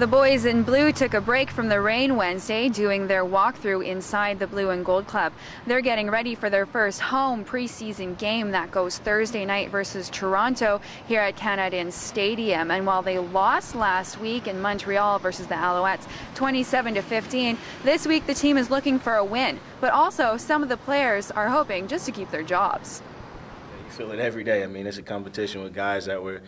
The boys in blue took a break from the rain Wednesday, doing their walkthrough inside the Blue and Gold Club. They're getting ready for their first home preseason game that goes Thursday night versus Toronto here at Canadian Stadium. And while they lost last week in Montreal versus the Alouettes 27-15, this week the team is looking for a win. But also some of the players are hoping just to keep their jobs. You feel it every day. I mean, it's a competition with guys that were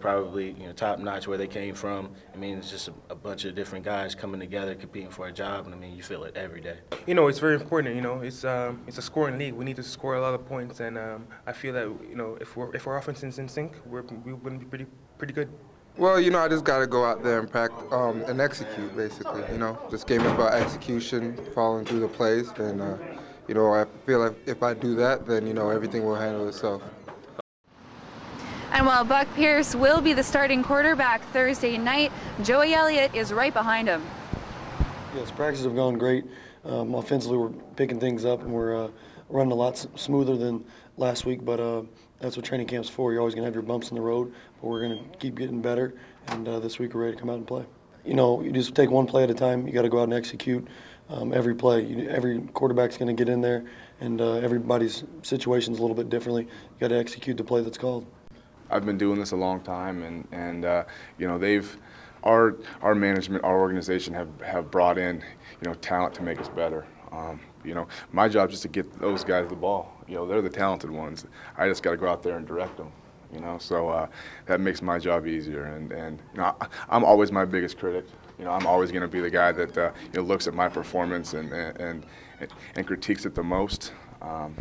probably, top-notch where they came from. I mean, it's just a bunch of different guys coming together, competing for a job, and I mean, you feel it every day. It's very important. It's a scoring league. We need to score a lot of points, and I feel that if our offense is in sync, we wouldn't be pretty good. Well, I just got to go out there and execute, basically. This game is about execution, following through the plays, and I feel like if I do that, then everything will handle itself. And while Buck Pierce will be the starting quarterback Thursday night, Joey Elliott is right behind him. Yes, practices have gone great. Offensively, we're picking things up, and we're running a lot smoother than last week, but that's what training camp's for. You're always going to have your bumps in the road, but we're going to keep getting better, and this week we're ready to come out and play. You just take one play at a time. You got to go out and execute every play. Every quarterback's going to get in there, and everybody's situation's a little bit differently. You got to execute the play that's called. I've been doing this a long time, and our management, our organization have brought in talent to make us better. My job is just to get those guys the ball. They're the talented ones. I just got to go out there and direct them. So that makes my job easier. And I'm always my biggest critic. I'm always going to be the guy that looks at my performance and critiques it the most. I'm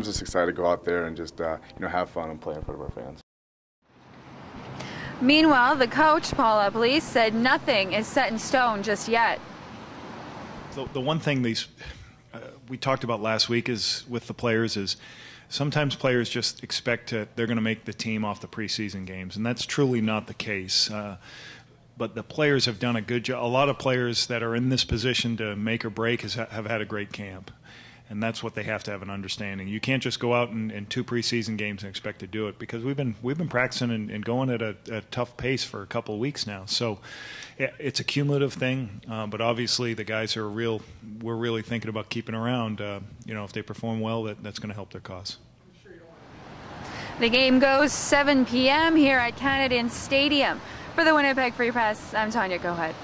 just excited to go out there and just have fun and play in front of our fans. Meanwhile, the coach, POBLAH, said nothing is set in stone just yet. So the one thing we talked about last week is with the players is sometimes players just expect they're going to make the team off the preseason games, and that's truly not the case. But the players have done a good job. A lot of players that are in this position to make or break have had a great camp. And that's what they have to have an understanding. You can't just go out in 2 preseason games and expect to do it, because we've been practicing and going at a tough pace for a couple of weeks now. So it's a cumulative thing, but obviously the guys we're really thinking about keeping around. If they perform well, that's going to help their cause. The game goes 7 p.m. here at Canadian Stadium. For the Winnipeg Free Press, I'm Tanya. Go ahead.